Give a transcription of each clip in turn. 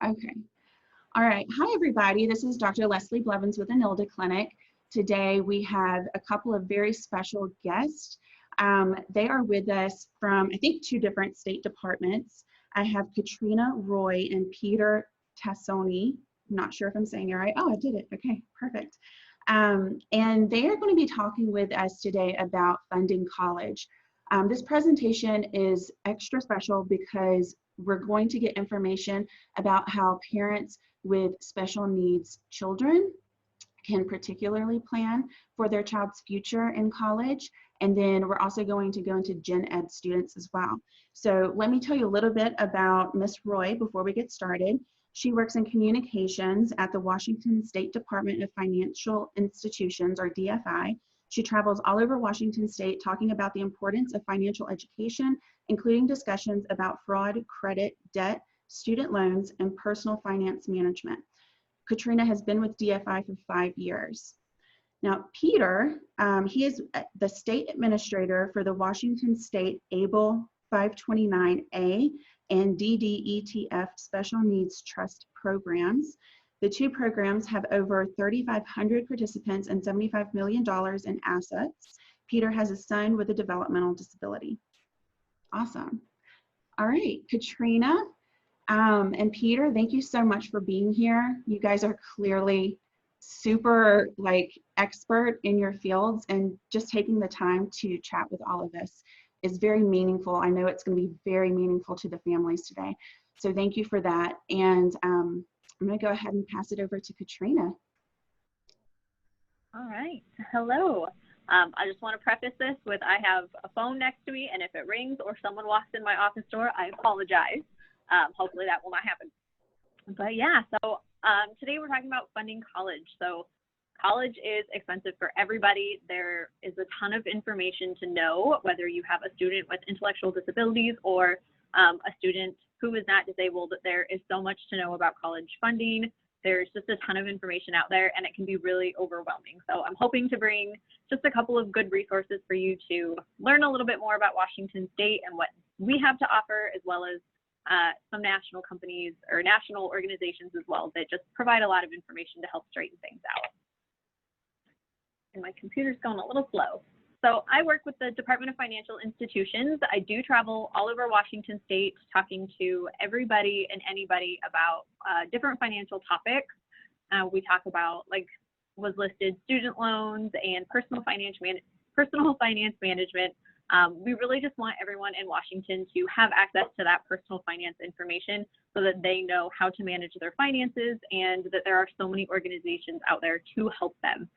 Okay. All right. Hi, everybody. This is Dr. Leslie Blevins with Anilda Clinic. Today, we have a couple of very special guests. They are with us from, I think, 2 different state departments. I have Katrina Roy and Peter Tassoni. I'm not sure if I'm saying it right. Oh, I did it. Okay, perfect. And they are going to be talking with us today about funding college. This presentation is extra special because we're going to get information about how parents with special needs children can particularly plan for their child's future in college. And then we're also going to go into gen ed students as well. So let me tell you a little bit about Ms. Roy before we get started. She works in communications at the Washington State Department of Financial Institutions, or DFI. She travels all over Washington State talking about the importance of financial education, including discussions about fraud, credit, debt, student loans, and personal finance management. Katrina has been with DFI for 5 years. Now, Peter, he is the state administrator for the Washington State ABLE 529A and DDETF Special Needs Trust programs. The 2 programs have over 3,500 participants and $75 million in assets. Peter has a son with a developmental disability. Awesome. All right, Katrina and Peter, thank you so much for being here. You guys are clearly super expert in your fields, and just taking the time to chat with all of us is very meaningful. I know it's going to be very meaningful to the families today. So thank you for that. And I'm going to go ahead and pass it over to Katrina. All right. Hello. I just want to preface this with I have a phone next to me, and if it rings or someone walks in my office door, I apologize. Hopefully that will not happen. But yeah, so today we're talking about funding college. So college is expensive for everybody. There is a ton of information to know, whether you have a student with intellectual disabilities or a student who is not disabled. There is so much to know about college funding. There's just a ton of information out there, and it can be really overwhelming. So I'm hoping to bring just a couple of good resources for you to learn a little bit more about Washington State and what we have to offer, as well as some national companies or national organizations as well that just provide a lot of information to help straighten things out. And my computer's going a little slow. So I work with the Department of Financial Institutions. I do travel all over Washington State talking to everybody and anybody about different financial topics. We talk about, like was listed, student loans and personal finance management. We really just want everyone in Washington to have access to that personal finance information so that they know how to manage their finances, and that there are so many organizations out there to help them.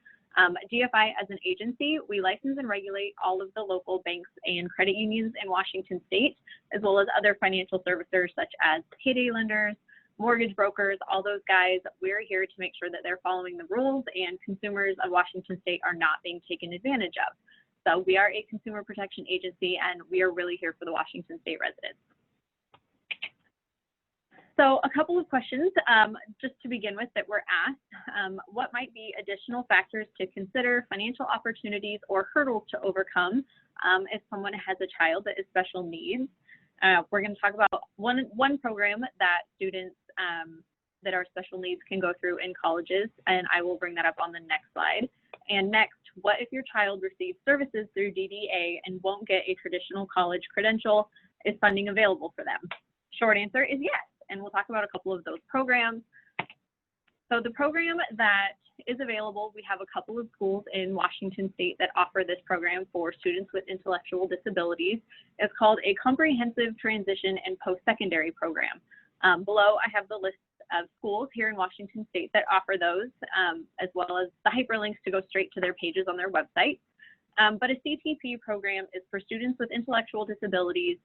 DFI as an agency, we license and regulate all of the local banks and credit unions in Washington State, as well as other financial servicers such as payday lenders, mortgage brokers, all those guys. We're here to make sure that they're following the rules and consumers of Washington State are not being taken advantage of. So we are a consumer protection agency, and we are really here for the Washington State residents. So a couple of questions just to begin with that were asked. What might be additional factors to consider, financial opportunities or hurdles to overcome if someone has a child that is special needs? We're going to talk about one program that students that are special needs can go through in colleges, and I will bring that up on the next slide. And next, what if your child receives services through DDA and won't get a traditional college credential? Is funding available for them? Short answer is yes, and we'll talk about a couple of those programs. So the program that is available, we have a couple of schools in Washington State that offer this program for students with intellectual disabilities. It's called a Comprehensive Transition and Post-Secondary Program. Below, I have the list of schools here in Washington State that offer those, as well as the hyperlinks to go straight to their pages on their website. But a CTP program is for students with intellectual disabilities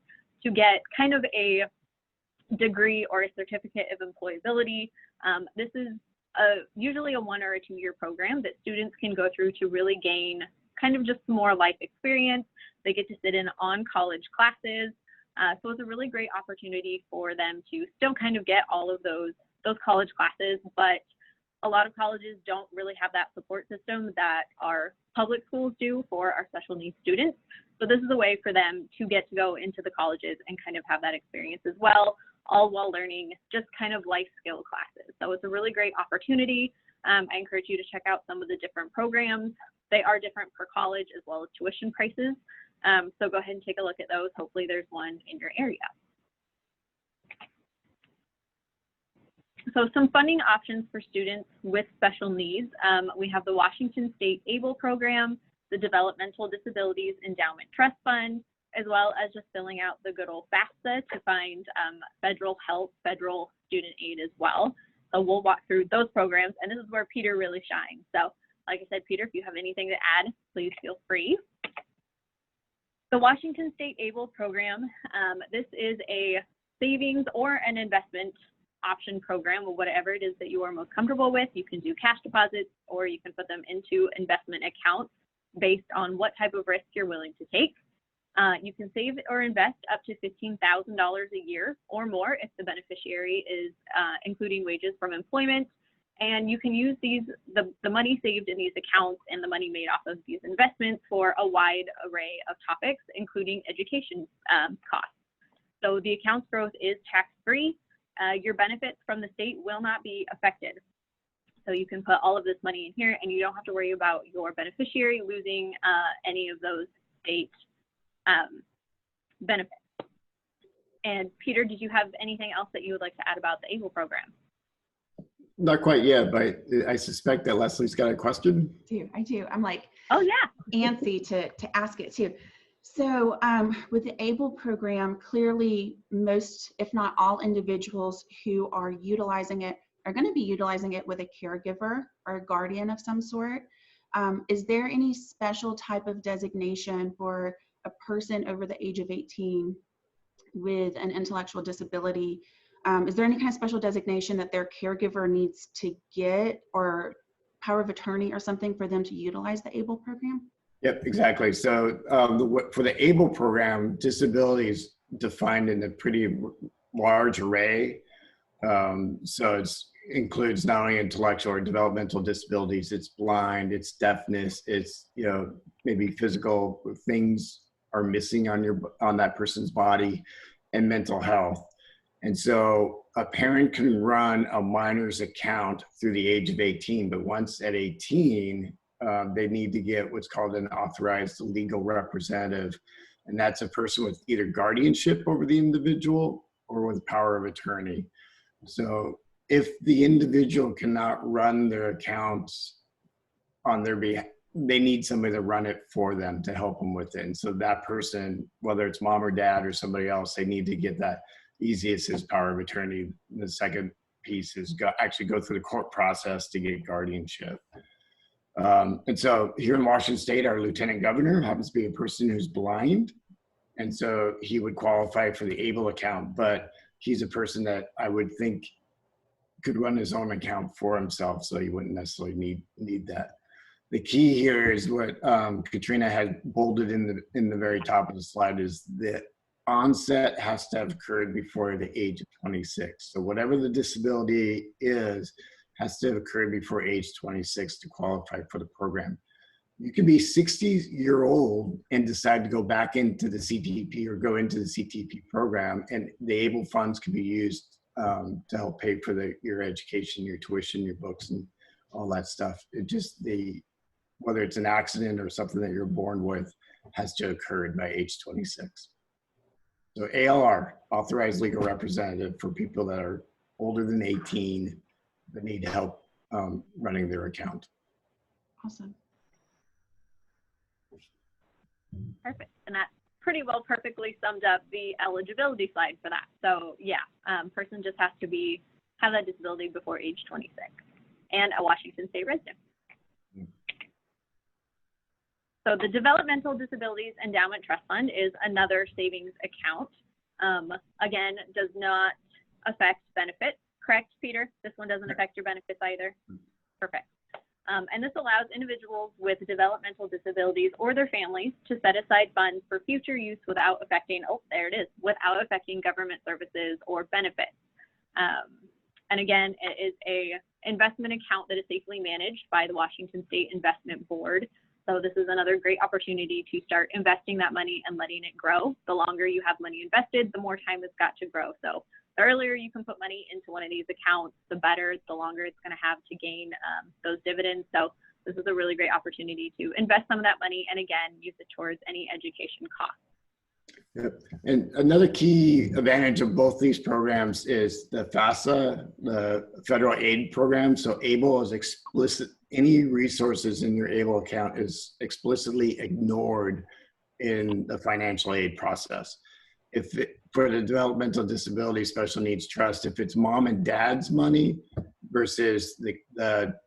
to get kind of a degree or a certificate of employability. This is usually a 1 or a 2 year program that students can go through to really gain kind of just more life experience. They get to sit in on college classes. So it's a really great opportunity for them to still kind of get all of those college classes, but a lot of colleges don't really have that support system that our public schools do for our special needs students. So this is a way for them to get to go into the colleges and kind of have that experience as well. all while learning just kind of life skill classes. So it's a really great opportunity. I encourage you to check out some of the different programs. They are different per college as well as tuition prices. So go ahead and take a look at those. Hopefully there's one in your area. So some funding options for students with special needs. We have the Washington State ABLE program, the Developmental Disabilities Endowment Trust Fund, as well as just filling out the good old FAFSA to find federal help, federal student aid as well. So we'll walk through those programs, and this is where Peter really shines. So like I said, Peter, if you have anything to add, please feel free. The Washington State ABLE program, this is a savings or an investment option program, or whatever it is that you are most comfortable with. You can do cash deposits, or you can put them into investment accounts based on what type of risk you're willing to take. You can save or invest up to $15,000 a year or more if the beneficiary is including wages from employment. And you can use the money saved in these accounts and the money made off of these investments for a wide array of topics, including education costs. So the account's growth is tax-free. Your benefits from the state will not be affected. So you can put all of this money in here and you don't have to worry about your beneficiary losing any of those state benefits. And Peter, did you have anything else that you would like to add about the ABLE program? Not quite yet, but I suspect that Leslie's got a question. I do. I'm like, oh yeah, antsy to ask it too. So with the ABLE program, clearly most, if not all individuals who are utilizing it are going to be utilizing it with a caregiver or a guardian of some sort. Is there any special type of designation for a person over the age of 18 with an intellectual disability? Is there any kind of special designation that their caregiver needs to get, or power of attorney or something for them to utilize the ABLE program? Yep, exactly. So for the ABLE program, disability is defined in a pretty large array. So it includes not only intellectual or developmental disabilities, it's blind, it's deafness, it's, you know, maybe physical things are missing on that person's body, and mental health. And so a parent can run a minor's account through the age of 18, but once at 18, they need to get what's called an authorized legal representative. And that's a person with either guardianship over the individual or with power of attorney. So if the individual cannot run their accounts on their behalf, they need somebody to run it for them to help them with it. And so that person, whether it's mom or dad or somebody else, they need to get that easiest is power of attorney. The second piece is actually go through the court process to get guardianship. And so here in Washington State, our lieutenant governor happens to be a person who's blind. And so he would qualify for the ABLE account, but he's a person that I would think could run his own account for himself. So he wouldn't necessarily need that. The key here is what Katrina had bolded in the very top of the slide, is that onset has to have occurred before the age of 26. So whatever the disability is, has to have occurred before age 26 to qualify for the program. You can be 60-year-old and decide to go back into the CTP or go into the CTP program, and the ABLE funds can be used to help pay for your education, your tuition, your books, and all that stuff. It just, whether it's an accident or something that you're born with, has to occur by age 26. So ALR, authorized legal representative, for people that are older than 18 that need help running their account. Awesome. Perfect. And that pretty well perfectly summed up the eligibility slide for that. So yeah, person just has to have that disability before age 26 and a Washington State resident. So the Developmental Disabilities Endowment Trust Fund is another savings account. Again, does not affect benefits, correct, Peter? This one doesn't affect your benefits either? Perfect. And this allows individuals with developmental disabilities or their families to set aside funds for future use without affecting, without affecting government services or benefits. And again, it is a investment account that is safely managed by the Washington State Investment Board. So this is another great opportunity to start investing that money and letting it grow. The longer you have money invested, the more time it's got to grow. So the earlier you can put money into one of these accounts, the better, the longer it's going to have to gain those dividends. So this is a really great opportunity to invest some of that money and, again, use it towards any education costs. Yep. And another key advantage of both these programs is the FAFSA, the federal aid program. So ABLE is explicit, any resources in your ABLE account is explicitly ignored in the financial aid process. For the Developmental Disability Special Needs Trust, if it's mom and dad's money versus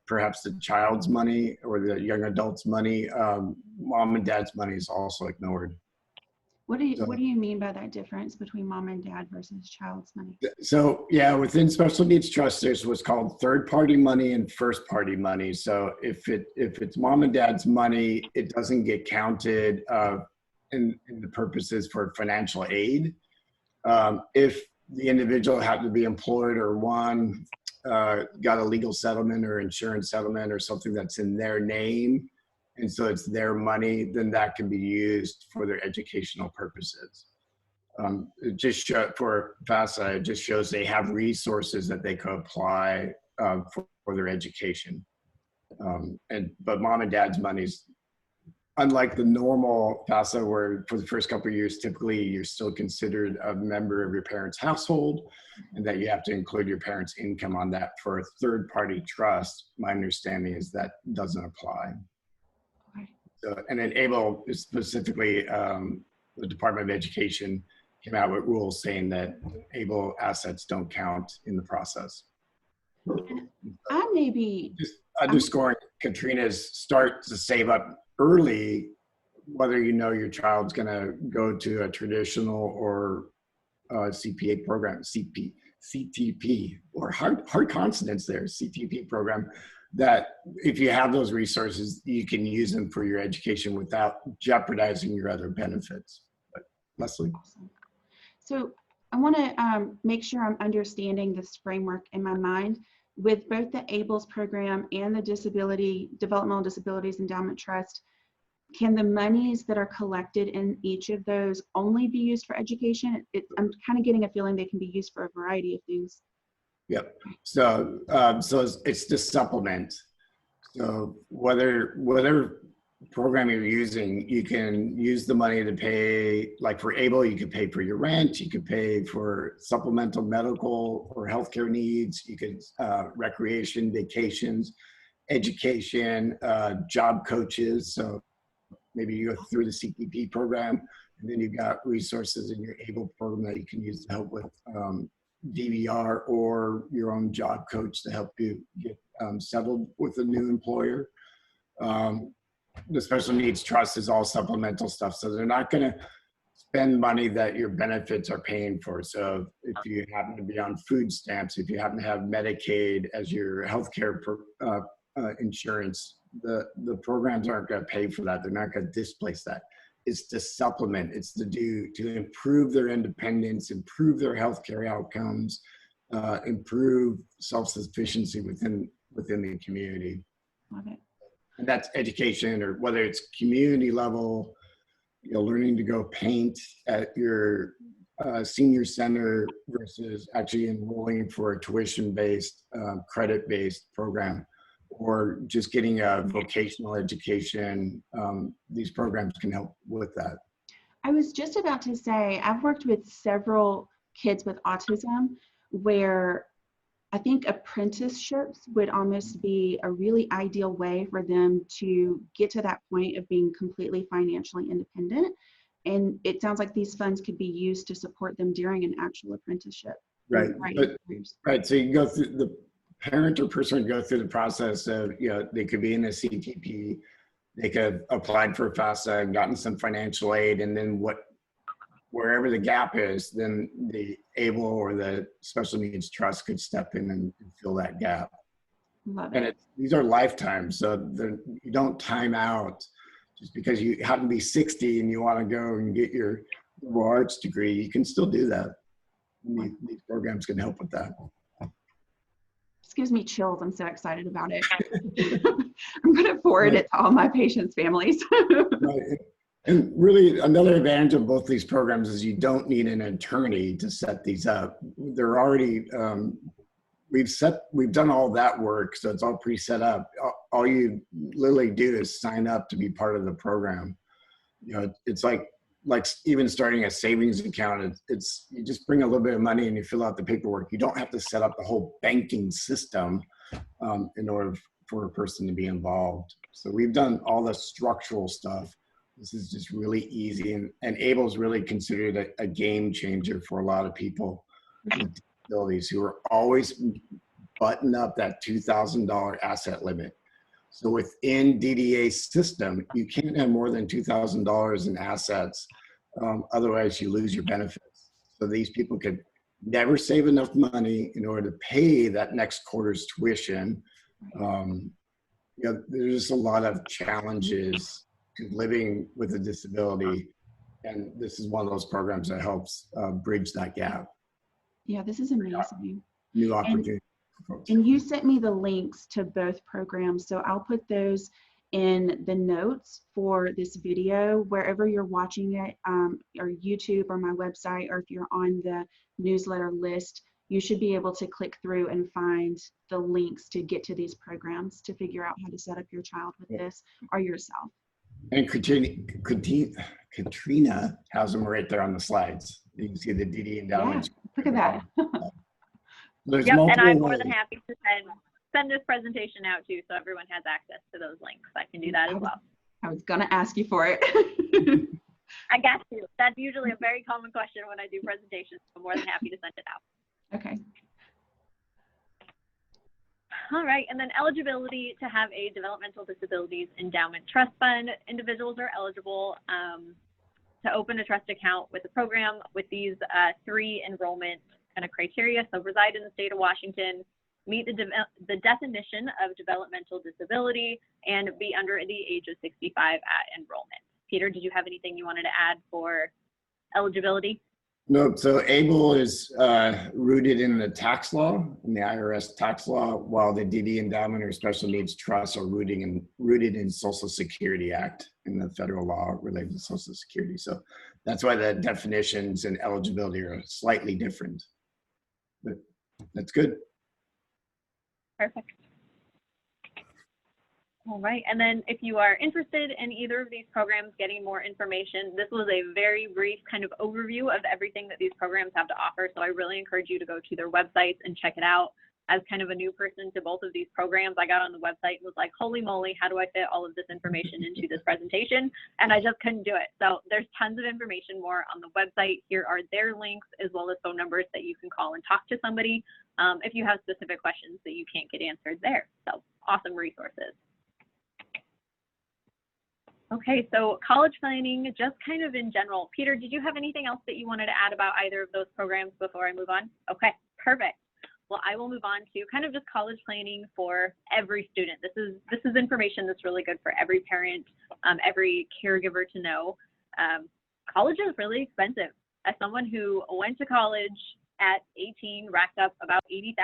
perhaps the child's money or the young adult's money, mom and dad's money is also ignored. What do you mean by that difference between mom and dad versus child's money? So yeah, within special needs trust, there's what's called third-party money and first-party money. So if it's mom and dad's money, it doesn't get counted in the purposes for financial aid. If the individual happened to be employed or got a legal settlement or insurance settlement or something that's in their name, and so it's their money, then that can be used for their educational purposes. It just for FAFSA, it just shows they have resources that they could apply for their education. But mom and dad's money's, unlike the normal FAFSA, where for the first couple of years, typically you're still considered a member of your parents' household, and that you have to include your parents' income on that. For a third-party trust, my understanding is that doesn't apply. So, and then ABLE is specifically, the Department of Education came out with rules saying that ABLE assets don't count in the process. And I may be just underscoring Katrina's start to save up early, whether you know your child's going to go to a traditional or CPA program, CTP, or hard consonants there, CTP program, that if you have those resources, you can use them for your education without jeopardizing your other benefits. But Leslie? Awesome. So I want to make sure I'm understanding this framework in my mind. With both the ABLES program and the Developmental Disabilities Endowment Trust, can the monies that are collected in each of those only be used for education? I'm kind of getting a feeling they can be used for a variety of things. Yep. So it's the supplement. So whatever program you're using, you can use the money to pay, like for ABLE, you could pay for your rent, you could pay for supplemental medical or healthcare needs, you could recreation, vacations, education, job coaches. So maybe you go through the CPP program, and then you've got resources in your ABLE program that you can use to help with DVR or your own job coach to help you get settled with a new employer. The special needs trust is all supplemental stuff, so they're not going to spend money that your benefits are paying for. So if you happen to be on food stamps, if you happen to have Medicaid as your healthcare insurance, the programs aren't going to pay for that. They're not going to displace that. It's to supplement. It's to improve their independence, improve their healthcare outcomes, improve self-sufficiency within the community. Love it. And that's education, or whether it's community level, learning to go paint at your senior center versus actually enrolling for a tuition-based, credit-based program, or just getting a vocational education. These programs can help with that. I was just about to say, I've worked with several kids with autism where I think apprenticeships would almost be a really ideal way for them to get to that point of being completely financially independent. And it sounds like these funds could be used to support them during an actual apprenticeship. Right. Right. So you can go through, the parent or person would go through the process of, they could be in a CTP, they could have applied for FAFSA and gotten some financial aid, and then wherever the gap is, then the ABLE or the Special Needs Trust could step in and fill that gap. Love And it. these are lifetimes, so you don't time out just because you happen to be 60 and you want to go and get your liberal arts degree. You can still do that. These programs can help with that. This gives me chills. I'm so excited about it. I'm going to forward it to all my patients' families. Right. And really, another advantage of both these programs is you don't need an attorney to set these up. They're already, we've done all that work, so it's all pre-set up. All you literally do is sign up to be part of the program. You know, it's like even starting a savings account. It's you just bring a little bit of money and you fill out the paperwork. You don't have to set up the whole banking system in order for a person to be involved. So we've done all the structural stuff. This is just really easy, and ABLE's really considered a game changer for a lot of people with disabilities who are always button up that $2,000 asset limit. So within DDA's system, you can't have more than $2,000 in assets. Otherwise, you lose your benefits. So these people could never save enough money in order to pay that next quarter's tuition. You know, there's just a lot of challenges to living with a disability, and this is one of those programs that helps bridge that gap. Yeah, this is amazing. New opportunities. And you sent me the links to both programs, so I'll put those in the notes for this video, wherever you're watching it, or YouTube or my website, or if you're on the newsletter list, you should be able to click through and find the links to get to these programs to figure out how to set up your child with this or yourself. And Katrina has them right there on the slides. You can see the DD endowments. Yeah, look at that. There's Yep, multiple and I'm more ways. than happy to send this presentation out too, so everyone has access to those links. I can do that as well. I was gonna ask you for it. I got you. That's usually a very common question when I do presentations. I'm more than happy to send it out. Okay. All right, and then eligibility to have a developmental disabilities endowment trust fund. Individuals are eligible to open a trust account with the program with these 3 enrollment kind of criteria. So reside in the state of Washington, meet the definition of developmental disability, and be under the age of 65 at enrollment. Peter, did you have anything you wanted to add for eligibility? No, so ABLE is rooted in the tax law, in the IRS tax law, while the DD endowment or special needs trusts are rooted in Social Security Act, in the federal law related to Social Security. So that's why the definitions and eligibility are slightly different. But that's good. Perfect. All right, and then if you are interested in either of these programs, getting more information, this was a very brief kind of overview of everything that these programs have to offer. So I really encourage you to go to their websites and check it out. As kind of a new person to both of these programs, I got on the website and was like, holy moly, how do I fit all of this information into this presentation? And I just couldn't do it. So there's tons of information more on the website. Here are their links, as well as phone numbers that you can call and talk to somebody if you have specific questions that you can't get answered there. So awesome resources. Okay, so college planning, just kind of in general. Peter, did you have anything else that you wanted to add about either of those programs before I move on? Okay, perfect. Well, I will move on to kind of just college planning for every student. This is information that's really good for every parent, every caregiver to know. College is really expensive. As someone who went to college at 18, racked up about $80,000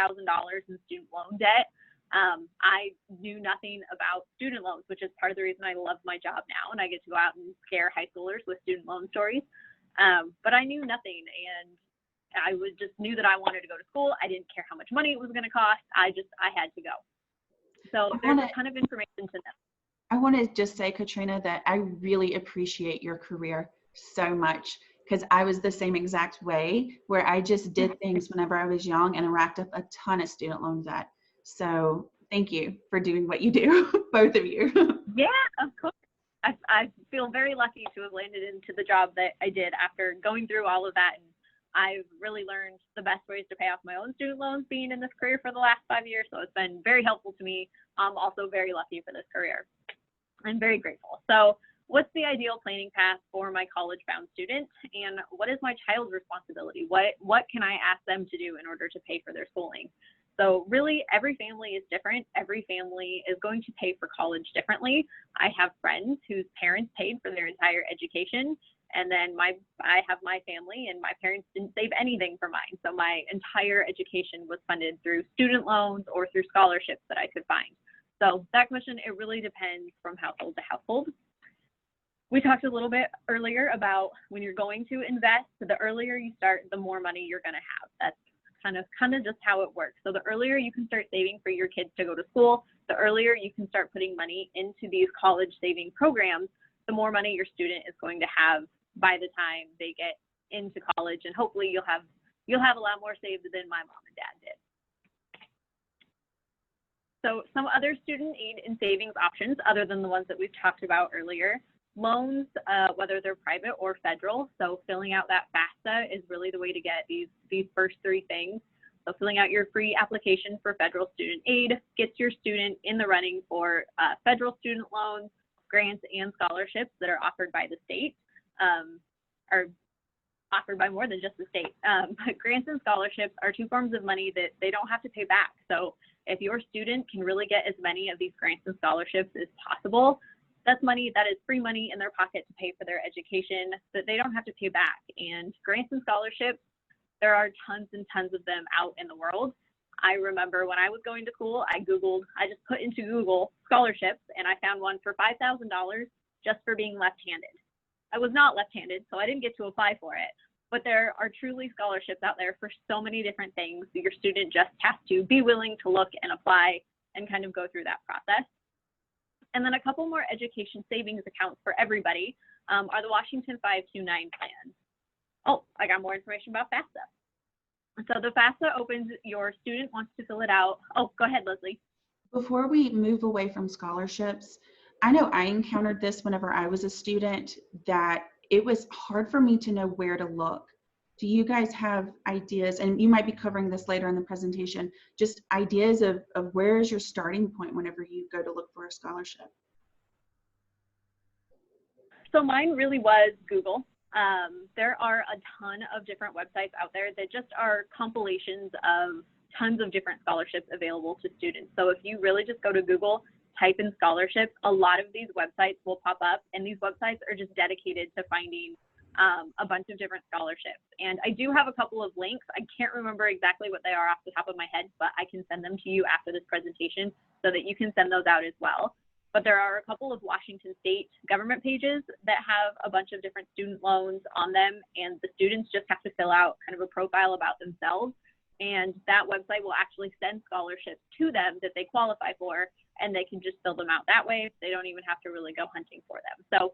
in student loan debt, I knew nothing about student loans, which is part of the reason I love my job now, and I get to go out and scare high schoolers with student loan stories. But I knew nothing, and I just knew that I wanted to go to school. I didn't care how much money it was going to cost. I had to go. So there's a ton of information to know. I want to just say, Katrina, that I really appreciate your career so much, because I was the same exact way, where I just did things whenever I was young and racked up a ton of student loan debt. So thank you for doing what you do, both of you. Yeah, of course. I feel very lucky to have landed into the job that I did after going through all of that. And I've really learned the best ways to pay off my own student loans being in this career for the last 5 years. So it's been very helpful to me. I'm also very lucky for this career. I'm very grateful. So what's the ideal planning path for my college-bound student? And what is my child's responsibility? What can I ask them to do in order to pay for their schooling? So really, every family is different. Every family is going to pay for college differently. I have friends whose parents paid for their entire education. And then I have my family, and my parents didn't save anything for mine. So my entire education was funded through student loans or through scholarships that I could find. So that question, it really depends from household to household. We talked a little bit earlier about when you're going to invest, the earlier you start, the more money you're going to have. That's kind of just how it works. So the earlier you can start saving for your kids to go to school, the earlier you can start putting money into these college saving programs, the more money your student is going to have by the time they get into college, and hopefully you'll have a lot more saved than my mom and dad did. So some other student aid and savings options other than the ones that we've talked about earlier. Loans, whether they're private or federal. So filling out that FAFSA is really the way to get these first three things. So filling out your free application for federal student aid gets your student in the running for federal student loans, grants, and scholarships that are offered by the state, or offered by more than just the state. But grants and scholarships are two forms of money that they don't have to pay back. So if your student can really get as many of these grants and scholarships as possible, that's money that is free money in their pocket to pay for their education that they don't have to pay back. And grants and scholarships, there are tons and tons of them out in the world. I remember when I was going to school, I just put into Google scholarships, and I found one for $5,000 just for being left-handed. I was not left-handed, so I didn't get to apply for it. But there are truly scholarships out there for so many different things. Your student just has to be willing to look and apply and kind of go through that process. And then a couple more education savings accounts for everybody are the Washington 529 plans. Oh, I got more information about FAFSA. So the FAFSA opens, your student wants to fill it out. Oh, go ahead, Leslie. Before we move away from scholarships, I know I encountered this whenever I was a student, that it was hard for me to know where to look. Do you guys have ideas, and you might be covering this later in the presentation, just ideas of where is your starting point whenever you go to look for a scholarship? So mine really was Google. There are a ton of different websites out there that just are compilations of tons of different scholarships available to students. So if you really just go to Google, type in scholarships, a lot of these websites will pop up, and these websites are just dedicated to finding a bunch of different scholarships. And I do have a couple of links. I can't remember exactly what they are off the top of my head, but I can send them to you after this presentation so that you can send those out as well. But there are a couple of Washington State government pages that have a bunch of different student loans on them, and the students just have to fill out kind of a profile about themselves. And that website will actually send scholarships to them that they qualify for, and they can just fill them out that way. They don't even have to really go hunting for them. So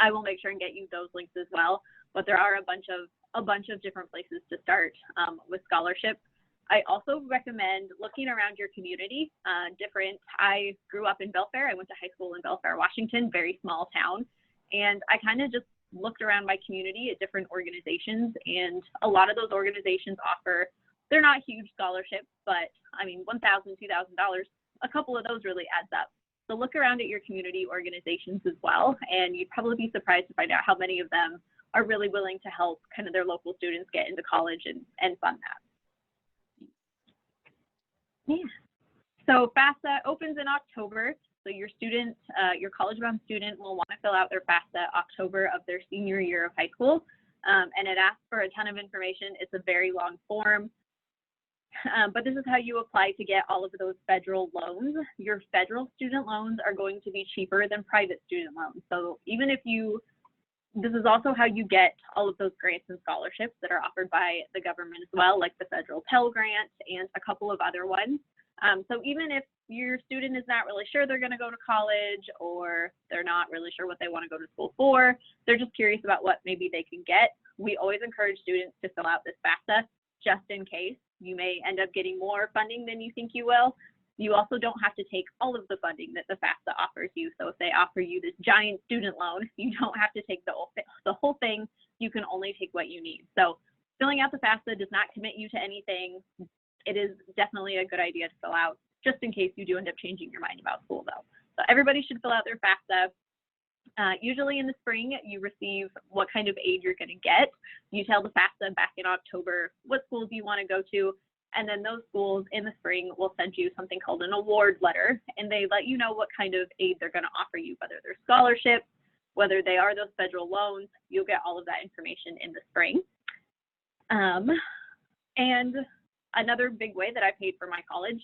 I will make sure and get you those links as well. But there are a bunch of different places to start with scholarships. I also recommend looking around your community. I grew up in Belfair. I went to high school in Belfair, Washington, very small town. And I kind of just looked around my community at different organizations. And a lot of those organizations offer, they're not huge scholarships, but I mean, $1,000, $2,000, a couple of those really adds up. So look around at your community organizations as well. And you'd probably be surprised to find out how many of them are really willing to help kind of their local students get into college and fund that. Yeah. So FAFSA opens in October. So your student, your college-bound student will want to fill out their FAFSA October of their senior year of high school. And it asks for a ton of information. It's a very long form. But this is how you apply to get all of those federal loans. Your federal student loans are going to be cheaper than private student loans. So even if this is also how you get all of those grants and scholarships that are offered by the government as well, like the federal Pell Grant and a couple of other ones. So even if your student is not really sure they're going to go to college, or they're not really sure what they want to go to school for, they're just curious about what maybe they can get, we always encourage students to fill out this FAFSA just in case. You may end up getting more funding than you think you will. You also don't have to take all of the funding that the FAFSA offers you. So if they offer you this giant student loan, you don't have to take the whole thing. You can only take what you need. So filling out the FAFSA does not commit you to anything. It is definitely a good idea to fill out just in case you do end up changing your mind about school though. So everybody should fill out their FAFSA. Usually in the spring, you receive what kind of aid you're going to get. You tell the FAFSA back in October what schools you want to go to, and then those schools in the spring will send you something called an award letter, and they let you know what kind of aid they're going to offer you, whether they're scholarships, whether they are those federal loans. You'll get all of that information in the spring. And another big way that I paid for my college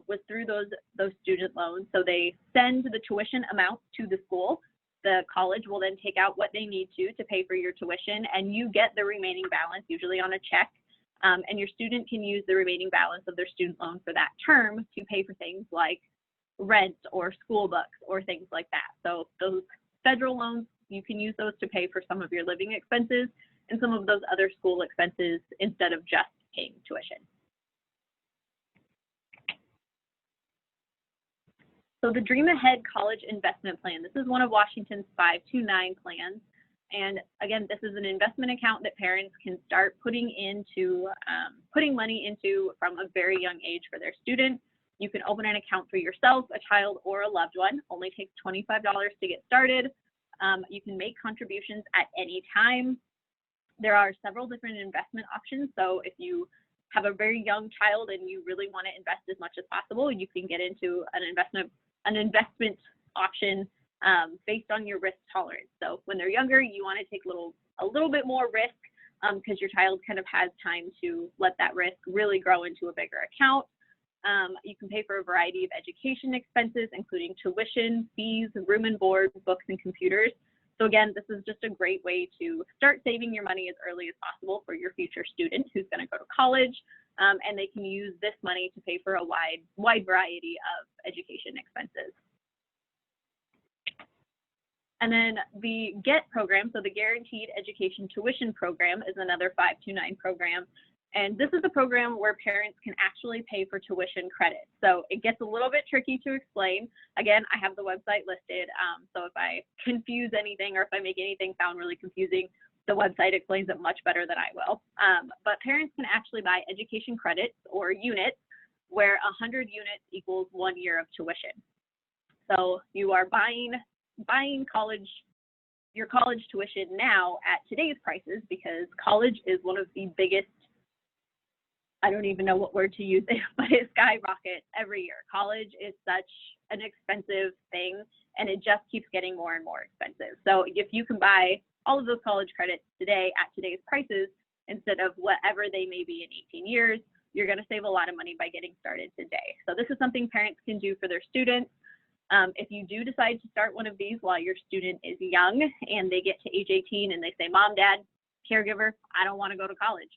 was through those student loans. So they send the tuition amounts to the school. The college will then take out what they need to pay for your tuition, and you get the remaining balance, usually on a check, and your student can use the remaining balance of their student loan for that term to pay for things like rent or school books or things like that. So those federal loans, you can use those to pay for some of your living expenses and some of those other school expenses instead of just paying tuition. So the Dream Ahead College Investment Plan, this is one of Washington's 529 plans. And again, this is an investment account that parents can start putting money into from a very young age for their student. You can open an account for yourself, a child, or a loved one. Only takes $25 to get started. You can make contributions at any time. There are several different investment options. So if you have a very young child and you really want to invest as much as possible, you can get into an investment option based on your risk tolerance. So when they're younger, you want to take a little bit more risk because your child kind of has time to let that risk really grow into a bigger account. You can pay for a variety of education expenses, including tuition, fees, room and board, books, and computers. So again, this is just a great way to start saving your money as early as possible for your future student who's going to go to college, and they can use this money to pay for a wide variety of education expenses. And then the GET program, so the Guaranteed Education Tuition Program, is another 529 program. And this is a program where parents can actually pay for tuition credit. So it gets a little bit tricky to explain. Again, I have the website listed. So if I confuse anything or if I make anything sound really confusing, the website explains it much better than I will. But parents can actually buy education credits or units where 100 units equals 1 year of tuition. So you are buying your college tuition now at today's prices, because college is one of the biggest, I don't even know what word to use, but it skyrockets every year. College is such an expensive thing, and it just keeps getting more and more expensive. So if you can buy all of those college credits today at today's prices, instead of whatever they may be in 18 years, you're going to save a lot of money by getting started today. So this is something parents can do for their students. If you do decide to start one of these while your student is young and they get to age 18 and they say, Mom, Dad, caregiver, I don't want to go to college,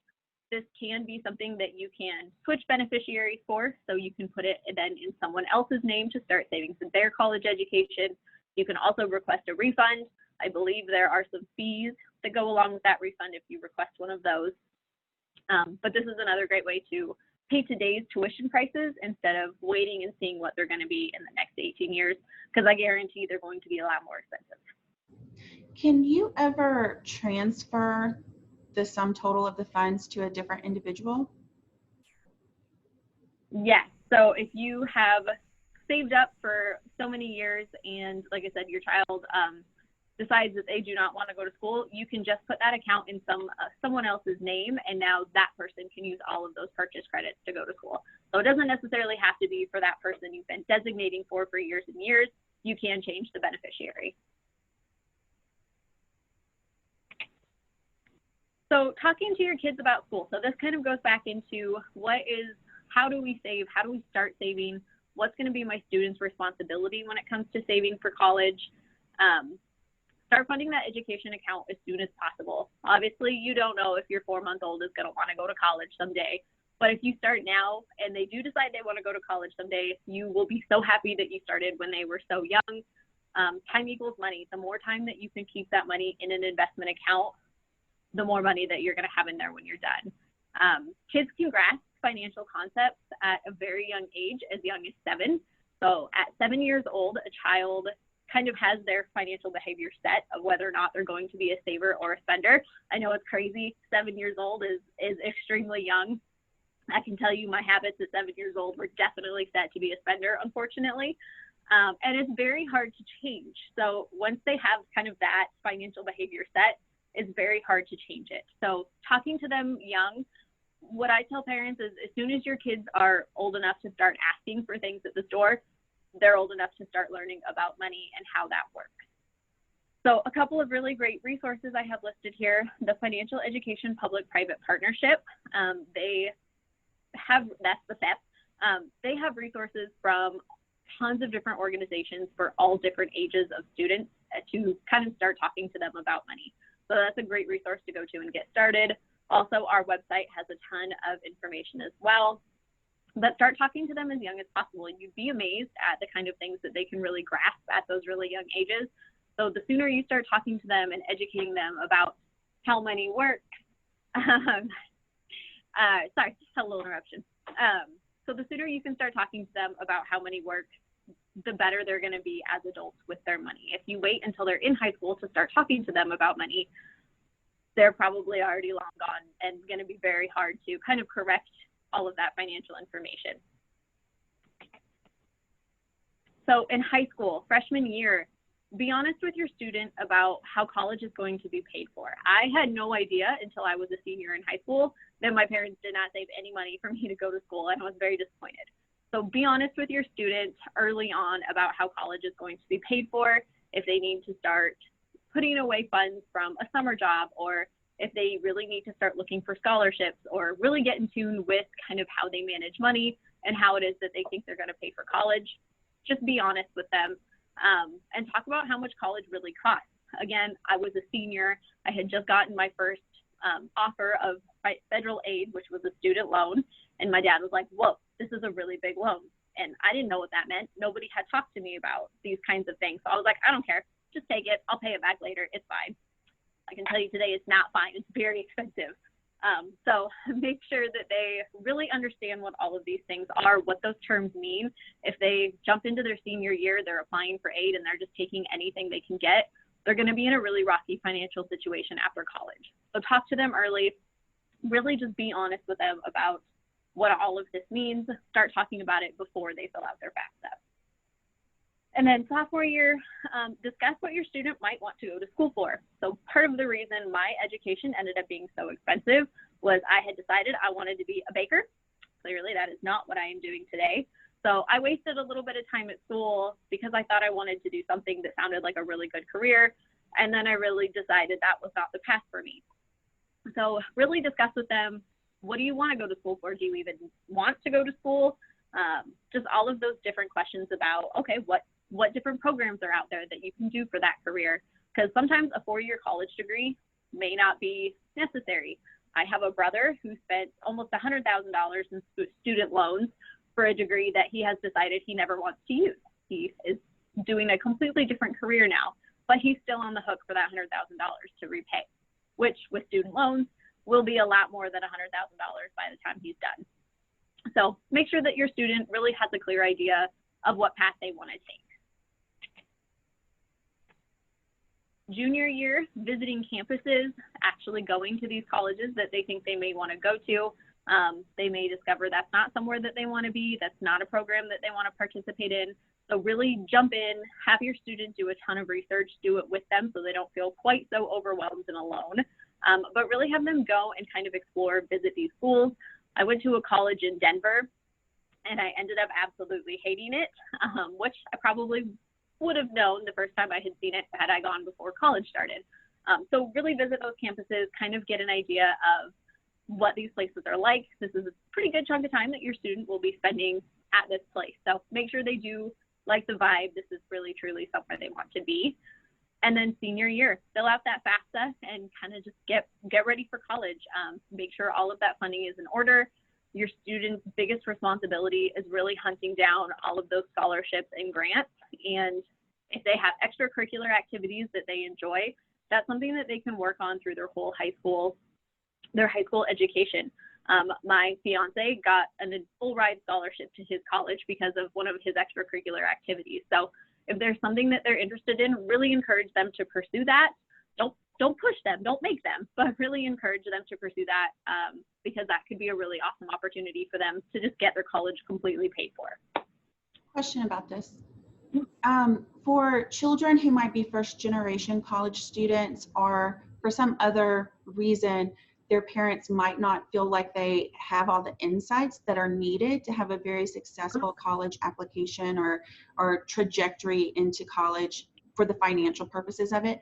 this can be something that you can switch beneficiaries for. So you can put it then in someone else's name to start saving for their college education. You can also request a refund. I believe there are some fees that go along with that refund if you request one of those. But this is another great way to pay today's tuition prices instead of waiting and seeing what they're going to be in the next 18 years, because I guarantee they're going to be a lot more expensive. Can you ever transfer the sum total of the funds to a different individual? Yes. So if you have saved up for so many years and, like I said, your child decides that they do not want to go to school, you can just put that account in someone else's name, and now that person can use all of those purchase credits to go to school. So it doesn't necessarily have to be for that person you've been designating for years and years. You can change the beneficiary. So talking to your kids about school. So this kind of goes back into how do we save? How do we start saving? What's going to be my student's responsibility when it comes to saving for college? Start funding that education account as soon as possible. Obviously, you don't know if your 4-month-old is going to want to go to college someday, but if you start now and they do decide they want to go to college someday, you will be so happy that you started when they were so young. Time equals money. The more time that you can keep that money in an investment account, the more money that you're going to have in there when you're done. Kids can grasp financial concepts at a very young age, as young as 7. So at 7 years old, a child kind of has their financial behavior set of whether or not they're going to be a saver or a spender. I know it's crazy. 7 years old is extremely young. I can tell you my habits at 7 years old were definitely set to be a spender, unfortunately. And it's very hard to change. So once they have kind of that financial behavior set, it's very hard to change it. So talking to them young, what I tell parents is as soon as your kids are old enough to start asking for things at the store, they're old enough to start learning about money and how that works. So a couple of really great resources I have listed here. The Financial Education Public-Private Partnership, that's the FEP. They have resources from tons of different organizations for all different ages of students to kind of start talking to them about money. So that's a great resource to go to and get started. Also, our website has a ton of information as well. But start talking to them as young as possible. You'd be amazed at the kind of things that they can really grasp at those really young ages. So the sooner you start talking to them and educating them about how money works, sorry, just had a little interruption. So the sooner you can start talking to them about how money works, the better they're going to be as adults with their money. If you wait until they're in high school to start talking to them about money, they're probably already long gone and going to be very hard to kind of correct all of that financial information. So in high school, freshman year, be honest with your student about how college is going to be paid for. I had no idea until I was a senior in high school that my parents did not save any money for me to go to school, and I was very disappointed. So be honest with your student early on about how college is going to be paid for, if they need to start putting away funds from a summer job, or if they really need to start looking for scholarships, or really get in tune with kind of how they manage money and how it is that they think they're going to pay for college. Just be honest with them, and talk about how much college really costs. Again, I was a senior. I had just gotten my first offer of federal aid, which was a student loan. And my dad was like, whoa, this is a really big loan. And I didn't know what that meant. Nobody had talked to me about these kinds of things. So I was like, I don't care. Just take it. I'll pay it back later. It's fine. I can tell you today it's not fine. It's very expensive. So make sure that they really understand what all of these things are, what those terms mean. If they jump into their senior year, they're applying for aid and they're just taking anything they can get, they're going to be in a really rocky financial situation after college. So talk to them early. Really just be honest with them about what all of this means. Start talking about it before they fill out their FAFSA. And then sophomore year, discuss what your student might want to go to school for. So part of the reason my education ended up being so expensive was I had decided I wanted to be a baker. Clearly that is not what I am doing today. So I wasted a little bit of time at school because I thought I wanted to do something that sounded like a really good career. And then I really decided that was not the path for me. So really discuss with them, what do you want to go to school for? Do you even want to go to school? Just all of those different questions about, okay, what different programs are out there that you can do for that career? Because sometimes a 4-year college degree may not be necessary. I have a brother who spent almost $100,000 in student loans for a degree that he has decided he never wants to use. He is doing a completely different career now, but he's still on the hook for that $100,000 to repay, which with student loans will be a lot more than $100,000 by the time he's done. So make sure that your student really has a clear idea of what path they want to take. Junior year, visiting campuses, actually going to these colleges that they think they may want to go to. They may discover that's not somewhere that they want to be, that's not a program that they want to participate in. So really jump in, have your student do a ton of research, do it with them so they don't feel quite so overwhelmed and alone, but really have them go and kind of explore, visit these schools. I went to a college in Denver and I ended up absolutely hating it, which I probably would have known the first time I had seen it had I gone before college started. So really visit those campuses, kind of get an idea of what these places are like. This is a pretty good chunk of time that your student will be spending at this place. So make sure they do like the vibe. This is really, truly somewhere they want to be. And then senior year, fill out that FAFSA and kind of just get ready for college. Make sure all of that funding is in order. Your student's biggest responsibility is really hunting down all of those scholarships and grants. And if they have extracurricular activities that they enjoy, that's something that they can work on through their whole high school education. My fiance got a full ride scholarship to his college because of one of his extracurricular activities. So if there's something that they're interested in, really encourage them to pursue that. Don't push them, don't make them, but really encourage them to pursue that because that could be a really awesome opportunity for them to just get their college completely paid for. Question about this. For children who might be first-generation college students, or for some other reason, their parents might not feel like they have all the insights that are needed to have a very successful college application or trajectory into college for the financial purposes of it.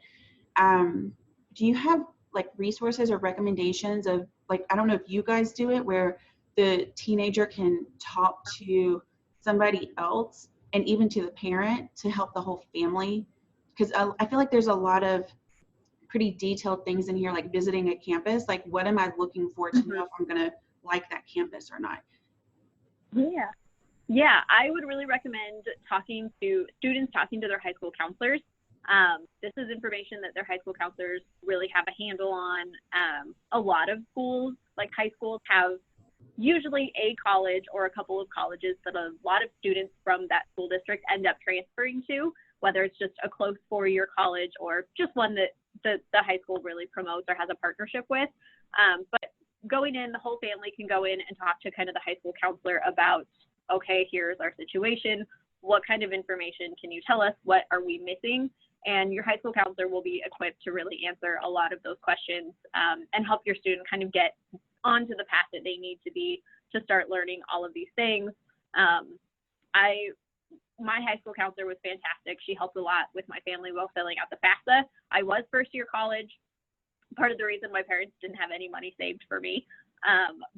Do you have like resources or recommendations of, like, I don't know if you guys do it, where the teenager can talk to somebody else and even to the parent to help the whole family because I feel like there's a lot of pretty detailed things in here, like visiting a campus. Like, what am I looking for to know if I'm going to like that campus or not? Yeah. Yeah, I would really recommend talking to their high school counselors. This is information that their high school counselors really have a handle on. A lot of schools, like high schools, have usually a college or a couple of colleges that a lot of students from that school district end up transferring to, whether it's just a close 4-year college or just one that the high school really promotes or has a partnership with. But going in, the whole family can go in and talk to kind of the high school counselor about, okay, here's our situation. What kind of information can you tell us? What are we missing? And your high school counselor will be equipped to really answer a lot of those questions and help your student kind of get onto the path that they need to be to start learning all of these things. My high school counselor was fantastic. She helped a lot with my family while filling out the FAFSA. I was first-year college. Part of the reason my parents didn't have any money saved for me,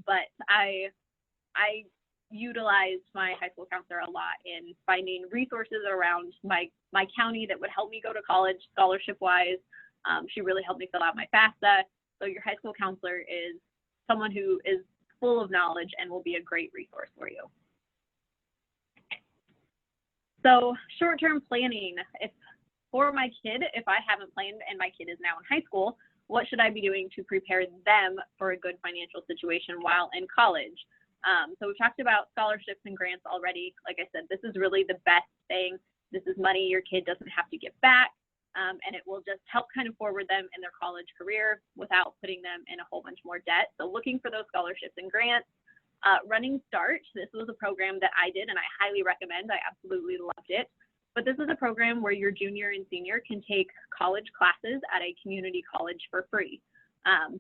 but I utilized my high school counselor a lot in finding resources around my county that would help me go to college scholarship-wise. She really helped me fill out my FAFSA. So your high school counselor is someone who is full of knowledge and will be a great resource for you. So short-term planning, for my kid, if I haven't planned and my kid is now in high school, what should I be doing to prepare them for a good financial situation while in college? So we've talked about scholarships and grants already. Like I said, this is really the best thing. This is money your kid doesn't have to give back, and it will just help kind of forward them in their college career without putting them in a whole bunch more debt. So looking for those scholarships and grants. Running Start, this was a program that I did and I highly recommend. I absolutely loved it. But this is a program where your junior and senior can take college classes at a community college for free.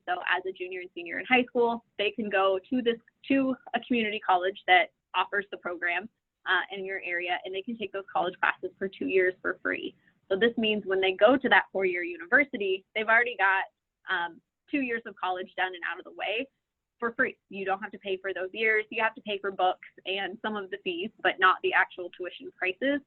So as a junior and senior in high school, they can go to a community college that offers the program in your area, and they can take those college classes for 2 years for free. So this means when they go to that 4-year university, they've already got 2 years of college done and out of the way for free. You don't have to pay for those years. You have to pay for books and some of the fees, but not the actual tuition prices.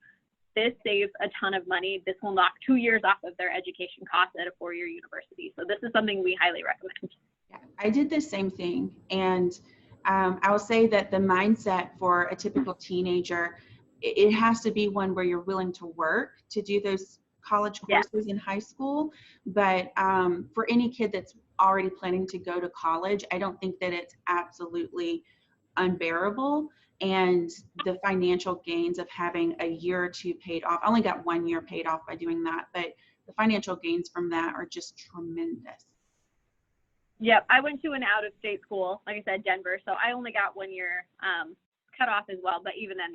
This saves a ton of money. This will knock 2 years off of their education costs at a 4-year university. So this is something we highly recommend. Yeah, I did the same thing. And I will say that the mindset for a typical teenager, it has to be one where you're willing to work to do those college courses in high school. But for any kid that's already planning to go to college, I don't think that it's absolutely unbearable. And the financial gains of having a year or two paid off, I only got 1 year paid off by doing that, but the financial gains from that are just tremendous. Yep, I went to an out-of-state school, like I said, Denver, so I only got 1 year cut off as well, but even then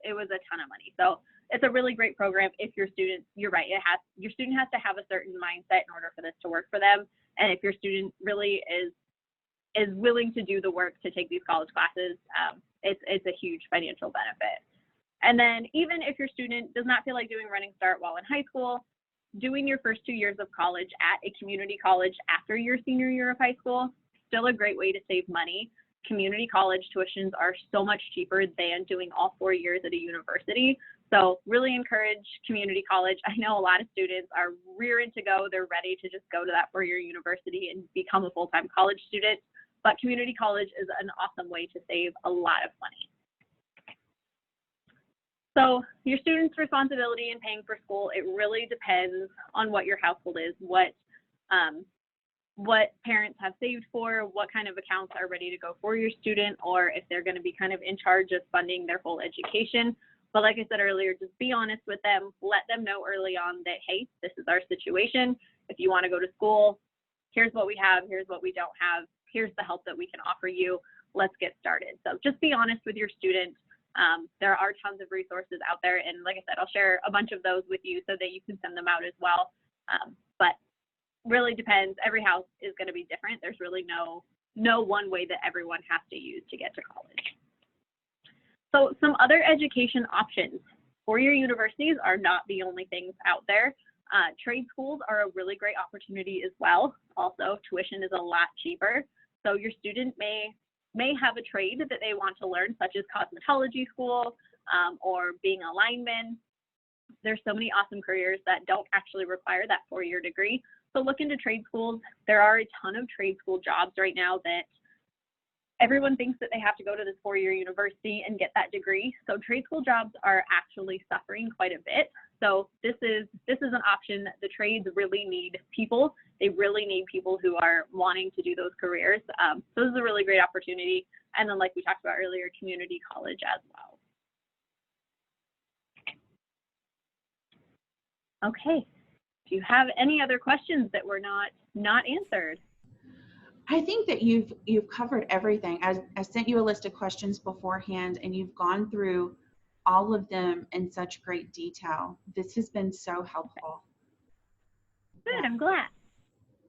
it was a ton of money. So it's a really great program if your student, you're right, your student has to have a certain mindset in order for this to work for them. And if your student really is willing to do the work to take these college classes, it's a huge financial benefit. And then even if your student does not feel like doing Running Start while in high school, doing your first 2 years of college at a community college after your senior year of high school, still a great way to save money. Community college tuitions are so much cheaper than doing all 4 years at a university. So really encourage community college. I know a lot of students are rearing to go. They're ready to just go to that 4-year university and become a full-time college student. But community college is an awesome way to save a lot of money. So your student's responsibility in paying for school, it really depends on what your household is, what parents have saved for, what kind of accounts are ready to go for your student, or if they're going to be kind of in charge of funding their whole education. But like I said earlier, just be honest with them. Let them know early on that, hey, this is our situation. If you want to go to school, here's what we have, here's what we don't have, here's the help that we can offer you. Let's get started. So just be honest with your student. There are tons of resources out there. And like I said, I'll share a bunch of those with you so that you can send them out as well. But really depends. Every house is going to be different. There's really no one way that everyone has to use to get to college. So some other education options. 4-year universities are not the only things out there. Trade schools are a really great opportunity as well. Also, tuition is a lot cheaper. So your student may have a trade that they want to learn, such as cosmetology school or being a lineman. There's so many awesome careers that don't actually require that 4-year degree. So look into trade schools. There are a ton of trade school jobs right now that everyone thinks that they have to go to this 4-year university and get that degree. So trade school jobs are actually suffering quite a bit. So this is an option. The trades really need people. They really need people who are wanting to do those careers. So this is a really great opportunity. And then, like we talked about earlier, community college as well. Okay. Do you have any other questions that were not answered? I think that you've covered everything. I sent you a list of questions beforehand, and you've gone through all of them in such great detail. This has been so helpful. Good, Yeah. I'm glad.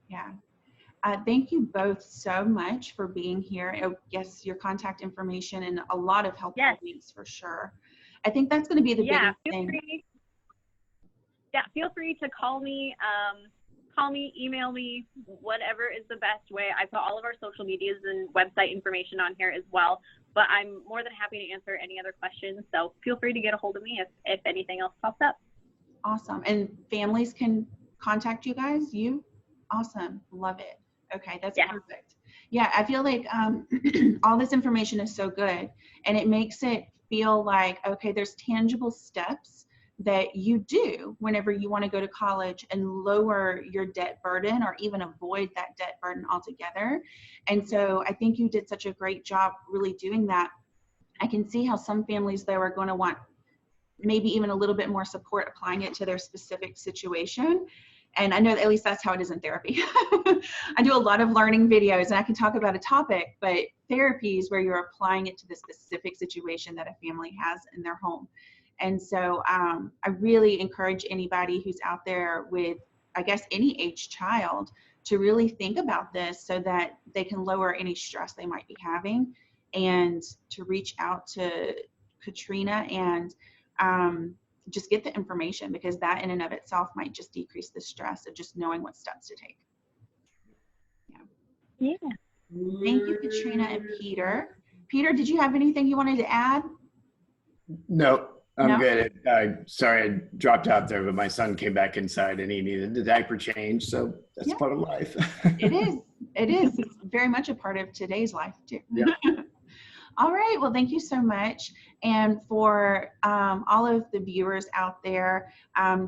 Yeah. Thank you both so much for being here. Oh, yes, your contact information and a lot of helpful links for sure. I think that's going to be the biggest thing. Feel free to call me, email me, whatever is the best way. I put all of our social medias and website information on here as well, but I'm more than happy to answer any other questions. So feel free to get a hold of me if anything else pops up. Awesome. And families can contact you guys? Awesome. Love it. Okay, that's perfect. Yeah, I feel like all this information is so good, and it makes it feel like, okay, there's tangible steps that you do whenever you want to go to college and lower your debt burden or even avoid that debt burden altogether. And so I think you did such a great job really doing that. I can see how some families though are going to want maybe even a little bit more support applying it to their specific situation. And I know that at least that's how it is in therapy. I do a lot of learning videos and I can talk about a topic, but therapy is where you're applying it to the specific situation that a family has in their home. And so I really encourage anybody who's out there with, I guess, any age child to really think about this so that they can lower any stress they might be having, and to reach out to Katrina and just get the information, because that in and of itself might just decrease the stress of just knowing what steps to take. Yeah. Thank you, Katrina and Peter. Peter, did you have anything you wanted to add? No. I'm good. Sorry, I dropped out there, but my son came back inside and he needed the diaper change. So that's part of life. It is. It is. It's very much a part of today's life too. Yeah. All right. Well, thank you so much. And for all of the viewers out there,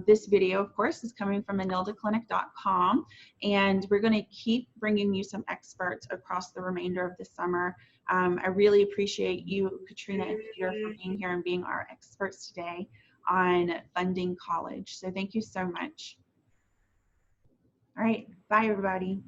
this video, of course, is coming from anildaclinic.com. And we're going to keep bringing you some experts across the remainder of the summer. I really appreciate you, Katrina and Peter, for being here and being our experts today on funding college. So thank you so much. All right. Bye, everybody.